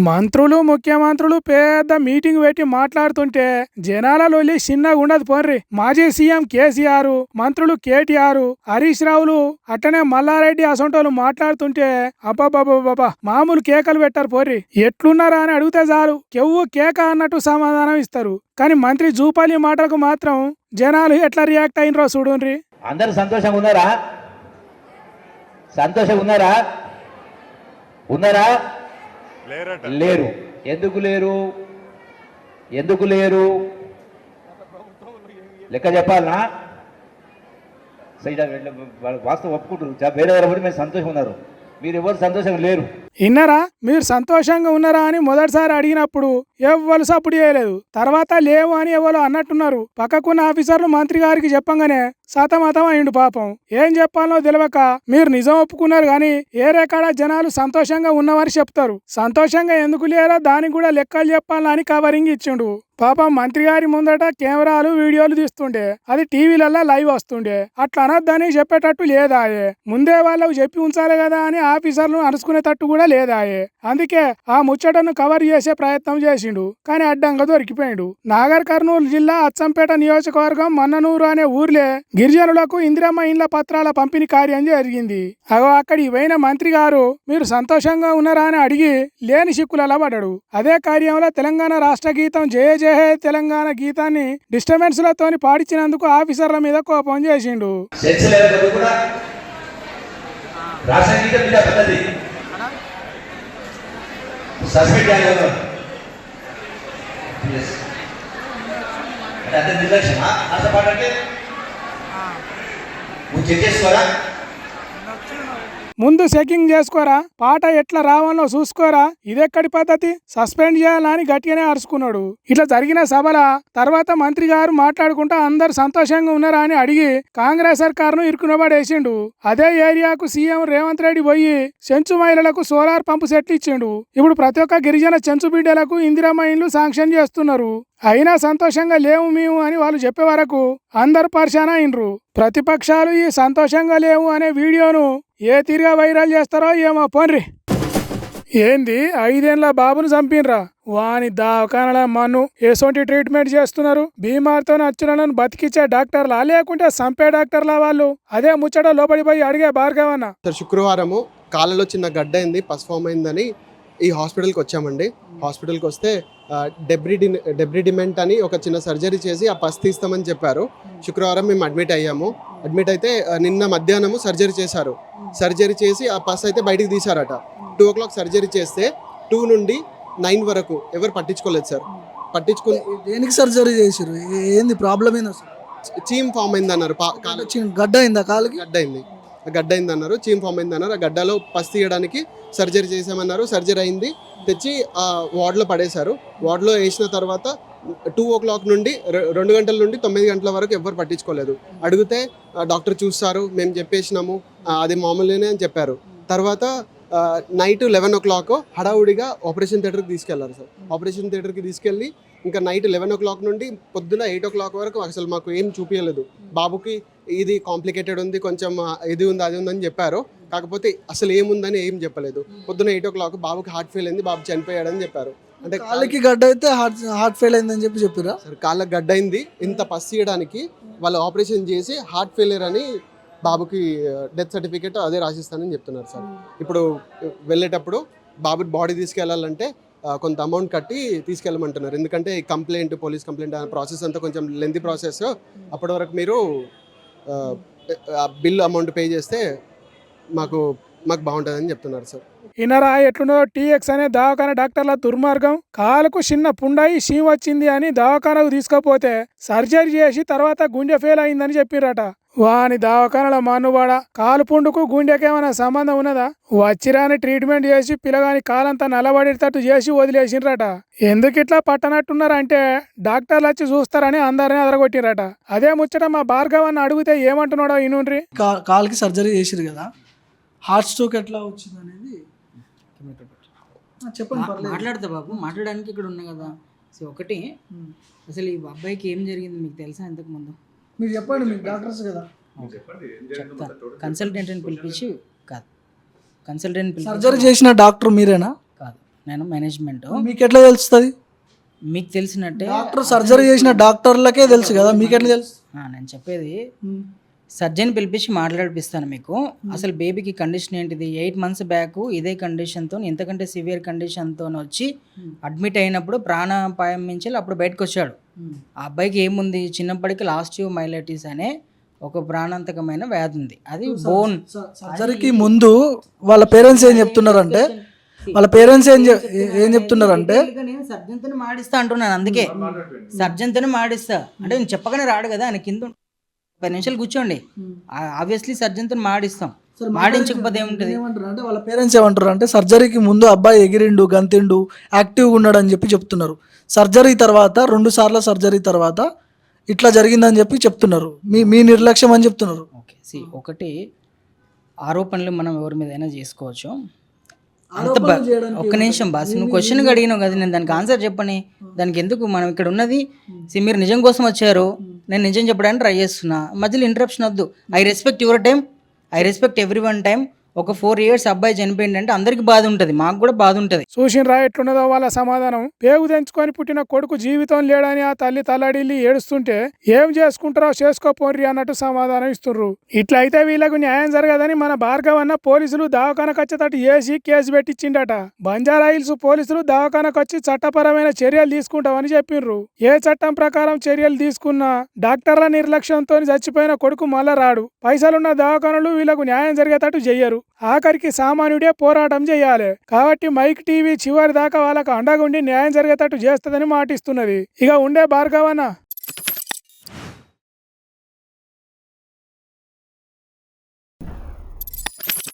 మంత్రులు ముఖ్యమంత్రులు పెద్ద మీటింగ్ పెట్టి మాట్లాడుతుంటే జనాలలో చిన్నగా ఉండదు పోర్రి. మాజీ సీఎం కేసీఆర్, మంత్రులు కేటీఆర్, హరీష్ రావులు అట్టనే మల్లారెడ్డి అసొంటోళ్ళు మాట్లాడుతుంటే అబ్బాబాబాబా మామూలు కేకలు పెట్టారు పోర్రి. ఎట్లున్నారా అని అడిగితే చాలు కెవ్వు కేక అన్నట్టు సమాధానం ఇస్తారు. కానీ మంత్రి జూపాలి మాటలకు మాత్రం జనాలు ఎట్లా రియాక్ట్ అయినరో చూడుండ్రి. అందరు సంతోషంగా ఉన్నారా? సంతోషంగా ఉన్నారా? ఉన్నారా? లేరు. ఎందుకు లేరు? ఎందుకు లేరు? లెక్క చెప్పాలనా? వాస్తవం ఒప్పుకుంటారు. వేరే ఎవరు మీరు సంతోషంగా ఉన్నారు, మీరు ఎవరు సంతోషంగా లేరు. ఇన్నారా? మీరు సంతోషంగా ఉన్నారా అని మొదటిసారి అడిగినప్పుడు ఎవ్వరు సపోర్ట్ చేయలేదు. తర్వాత లేవు అని ఎవరు అన్నట్టున్నారు. పక్కకున్న ఆఫీసర్లు మంత్రి గారికి చెప్పంగానే సతమతం అయిండు పాపం. ఏం చెప్పాలో తెలియక మీరు నిజం ఒప్పుకున్నారు కానీ ఏరే కాడ జనాలు సంతోషంగా ఉన్నవారు చెప్తారు. సంతోషంగా ఎందుకు లేరో దానికి కూడా లెక్కలు చెప్పాలని కవరింగ్ ఇచ్చిండు. పాపం మంత్రి గారి ముందట కెమెరాలు వీడియోలు తీస్తుండే, అది టీవీలలో లైవ్ వస్తుండే. అట్లా అనొద్దని చెప్పేటట్టు లేదాయే. ముందే వాళ్ళకు చెప్పి ఉంచాలి కదా అని ఆఫీసర్లు అరుచుకునేటట్టు కూడా లేదాయే. అందుకే ఆ ముచ్చటను కవర్ చేసే ప్రయత్నం చేసిండు కానీ అడ్డంగా దొరికిపోయిండు. నాగర్ కర్నూలు జిల్లా అచ్చంపేట నియోజకవర్గం మన్ననూరు అనే ఊర్లే గిరిజనులకు ఇందిరమ్మ ఇండ్ల పత్రాల పంపిణీ కార్యం జరిగింది. అక్కడికి పోయిన మంత్రి గారు మీరు సంతోషంగా ఉన్నారా అని అడిగి లేని సిక్కులలో పడ్డాడు. అదే కార్యంలో తెలంగాణ రాష్ట్ర గీతం జయ జయ హే తెలంగాణ గీతాన్ని డిస్టర్బెన్స్ లతోని పాడించినందుకు ఆఫీసర్ల మీద కోపం చేసిండు. ముందు చెకింగ్ చేసుకోరా, పాట ఎట్లా రావాలో చూసుకోరా, ఇదెక్కడి పద్ధతి, సస్పెండ్ చేయాలని గట్టిగానే అరుచుకున్నాడు. ఇట్లా జరిగిన సభల తర్వాత మంత్రి గారు మాట్లాడుకుంటా అందరు సంతోషంగా ఉన్నారా అని అడిగి కాంగ్రెస్ సర్కారును ఇరుకునబడేసిండు. అదే ఏరియాకు సీఎం రేవంత్ రెడ్డి పోయి చెంచు మహిళలకు సోలార్ పంపు సెట్లు ఇచ్చిండు. ఇప్పుడు ప్రతి ఒక్క గిరిజన చెంచు బిడ్డలకు ఇందిరమ్మ ఇండ్లు శాంక్షన్ చేస్తున్నారు. అయినా సంతోషంగా లేవు మేము అని వాళ్ళు చెప్పే వరకు అందరు పరిశాన అయినరు. ప్రతిపక్షాలు ఈ సంతోషంగా లేవు అనే వీడియోను ఏ తీరుగా వైరల్ చేస్తారో ఏమో పోన్రి. ఏంది 5 ఏళ్ల బాబును చంపినరా? వాని దవాఖానల మన్ను ఎసొంటి ట్రీట్మెంట్ చేస్తున్నారు. బీమార్తో వచ్చిన బతికిచ్చే డాక్టర్లా లేకుంటే చంపే డాక్టర్లా వాళ్ళు? అదే ముచ్చట లోపలిపోయి అడిగే భార్గవన్న. శుక్రవారము కాళ్ళలో చిన్న గడ్డ అయింది, పస్ఫామ్ అయిందని ఈ హాస్పిటల్కి వచ్చామండి. హాస్పిటల్కి వస్తే డెబ్రిడిమెంట్ అని ఒక చిన్న సర్జరీ చేసి ఆ పస్ తీస్తామని చెప్పారు. శుక్రవారం మేము అడ్మిట్ అయ్యాము. అడ్మిట్ అయితే నిన్న మధ్యాహ్నము సర్జరీ చేశారు. సర్జరీ చేసి ఆ పస్ అయితే బయటికి తీశారట. 2 o'clock సర్జరీ చేస్తే 2 నుండి 9 వరకు ఎవరు పట్టించుకోలేదు సార్. దేనికి సర్జరీ చేశారు? ఏంది ప్రాబ్లం? ఏంది అసలు? చీమ్ ఫామ్ అయింది అన్నారు. గడ్డ అయిందా? కాలుకి గడ్డ అయింది అన్నారు. చీమ్ ఫామ్ అయింది అన్నారు. ఆ గడ్డలో పస్ తీయడానికి సర్జరీ చేసామన్నారు. సర్జరీ అయింది, తెచ్చి ఆ వార్డులో పడేశారు. వార్డులో వేసిన తర్వాత 2 o'clock నుండి 2 గంటల నుండి 9 గంటల వరకు ఎవరు పట్టించుకోలేదు. అడిగితే డాక్టర్ చూస్తారు, మేము చెప్పేసినాము, అది మామూలుగానే అని చెప్పారు. తర్వాత నైట్ 11 o'clock హడావుడిగా ఆపరేషన్ థియేటర్కి తీసుకెళ్లారు సార్. ఆపరేషన్ థియేటర్కి తీసుకెళ్ళి ఇంకా నైట్ 11 o'clock నుండి పొద్దున 8 o'clock వరకు అసలు మాకు ఏం చూపించలేదు. బాబుకి ఇది కాంప్లికేటెడ్ ఉంది, కొంచెం ఇది ఉంది అది ఉందని చెప్పారు. కాకపోతే అసలు ఏముందని ఏం చెప్పలేదు. పొద్దున 8 o'clock బాబుకి హార్ట్ ఫెయిల్ అయింది, బాబు చనిపోయాడని చెప్పారు. అంటే కాళ్ళకి గడ్డ అయితే హార్ట్ ఫెయిల్ అయిందని చెప్పారా సార్? కాళ్ళకి గడ్డ అయింది, ఇంత పస్ చేయడానికి వాళ్ళు ఆపరేషన్ చేసి హార్ట్ ఫెయిలియర్ అని బాబుకి డెత్ సర్టిఫికేట్ అదే రాసిస్తానని చెప్తున్నారు సార్. ఇప్పుడు వెళ్ళేటప్పుడు బాబు బాడీ తీసుకెళ్లాలంటే కొంత అమౌంట్ కట్టి తీసుకెళ్ళమంటున్నారు. ఎందుకంటే కంప్లైంట్, పోలీస్ కంప్లైంట్ ప్రాసెస్ అంతా కొంచెం లెంతీ ప్రాసెస్. అప్పటి వరకు మీరు బిల్ అమౌంట్ పే చేస్తే మాకు బాగుంటుందని చెప్తున్నారు సార్. ఇనరా ఎట్లునో టీఎక్స్ అనే దవాఖాన డాక్టర్ల దుర్మార్గం. కాలుకు చిన్న పుండాయి షీ వచ్చింది అని దవాఖానకు తీసుకపోతే సర్జరీ చేసి తర్వాత గుండె ఫెయిల్ అయిందని చెప్పిరట. వాని దవాఖానల మన్నువాడ కాలు పుండుకు గుండెకేమైనా సంబంధం ఉన్నదా? వచ్చిరాని ట్రీట్మెంట్ చేసి పిల్లగాని కాలంతా నల్లబడేటట్టు చేసి వదిలేసిండ్రట. ఎందుకు ఇట్లా పట్టనట్టున్నారంటే డాక్టర్లు వచ్చి చూస్తారని అందరినీ అదరగొట్టిరట. అదే ముచ్చట మా భార్గవన్న అడిగితే ఏమంటున్నాడో ఇనుండ్రి. కాలుకి సర్జరీ చేసిరు కదా, హార్ట్ స్ట్రోక్ ఎట్లా వచ్చింది అనేది చెప్పండి. మాట్లాడతా బాబు, మాట్లాడడానికి ఇక్కడ ఉన్నా కదా. సో ఒకటి, అసలు ఈ అబ్బాయికి ఏం జరిగింది మీకు తెలుసా? ఇంతకు ముందు మీరు చెప్పండి, మీకు డాక్టర్స్ కదా. కన్సల్టెంట్ని పిలిపించి కాదు, కన్సల్టెంట్ సర్జరీ చేసిన డాక్టర్ మీరేనా? కాదు, నేను మేనేజ్మెంట్. మీకు ఎట్లా తెలుస్తుంది? మీకు తెలిసినట్టే డాక్టర్ సర్జరీ చేసిన డాక్టర్లకే తెలుసు కదా, మీకు ఎట్లా తెలుసు? నేను చెప్పేది సర్జన్ పిలిపించి మాట్లాడిపిస్తాను మీకు. అసలు బేబీకి కండిషన్ ఏంటిది, 8 months బ్యాక్ ఇదే కండిషన్తో, ఇంతకంటే సివియర్ కండిషన్తో వచ్చి అడ్మిట్ అయినప్పుడు ప్రాణాపాయం నుంచి అప్పుడు బయటకు వచ్చాడు. ఆ అబ్బాయికి ఏముంది, చిన్నప్పటికి లాస్టివ్ మైలైటిస్ అనే ఒక ప్రాణాంతకమైన వ్యాధి ఉంది. అది బోన్ సర్జరీకి ముందు వాళ్ళ పేరెంట్స్ ఏం చెప్తున్నారంటే ఏం చెప్తున్నారంటే నేను సర్జన్తో మాడిస్తా అంటున్నాను. అందుకే సర్జన్తో మాడిస్తా అంటే నేను చెప్పగానే రాడు కదా, ఆయన కింద 10 నిమిషాలు కూర్చోండి, ఆబ్వియస్లీ సర్జన్తో మాడిస్తాం. మాడించకపోతే ఏముంటుంది అంటే వాళ్ళ పేరెంట్స్ ఏమంటారు అంటే సర్జరీకి ముందు అబ్బాయి ఎగిరిండు, గంతిండు, యాక్టివ్గా ఉన్నాడు అని చెప్పి చెప్తున్నారు. సర్జరీ తర్వాత 2 సార్లు సర్జరీ తర్వాత ఇట్లా జరిగిందని చెప్పి చెప్తున్నారు. మీ నిర్లక్ష్యం అని చెప్తున్నారు. ఓకే, ఒకటి ఆరోపణలు మనం ఎవరి మీద అయినా చేసుకోవచ్చు. ఒక్క నిమిషం బాస్, నువ్వు క్వశ్చన్ అడిగినావు కదా, నేను దానికి ఆన్సర్ చెప్పని, దానికి ఎందుకు మనం ఇక్కడ ఉన్నది. మీరు నిజం కోసం వచ్చారు, నేను నిజం చెప్పడానికి ట్రై చేస్తున్నా, మధ్యలో ఇంటరప్షన్ వద్దు. I respect your time, I respect every one time. ఒక 4 years అబ్బాయి చనిపోయింది అంటే అందరికి బాధ ఉంటుంది, మాకు కూడా బాధ ఉంటుంది. చూసినరా ఎట్లున్నదో వాళ్ళ సమాధానం. పేగు తెంచుకొని పుట్టిన కొడుకు జీవితం లేడని ఆ తల్లి తల్లడిల్లి ఏడుస్తుంటే ఏం చేసుకుంటారో చేసుకోపోర్రి అన్నట్టు సమాధానం ఇస్తుర్రు. ఇట్లా అయితే వీళ్ళకు న్యాయం జరగదని మన భార్గవ్ అన్న పోలీసులు దవాఖానకు వచ్చేటట్టు ఏసి కేసు పెట్టించిండట. బంజారా హిల్స్ పోలీసులు దవాఖానకు వచ్చి చట్టపరమైన చర్యలు తీసుకుంటామని చెప్పిండ్రు. ఏ చట్టం ప్రకారం చర్యలు తీసుకున్నా డాక్టర్ల నిర్లక్ష్యంతో చచ్చిపోయిన కొడుకు మళ్ళా రాడు. పైసలున్న దవాఖానలు వీళ్ళకు న్యాయం జరిగేటట్టు చెయ్యరు. ఆఖరికి సామాన్యుడే పోరాటం చేయాలి. కాబట్టి మైక్ టీవీ చివరి దాకా వాళ్ళకు అండగుండి న్యాయం జరిగేటట్టు చేస్తుందని మాటిస్తున్నది. ఇక ఉండే భార్గవన్న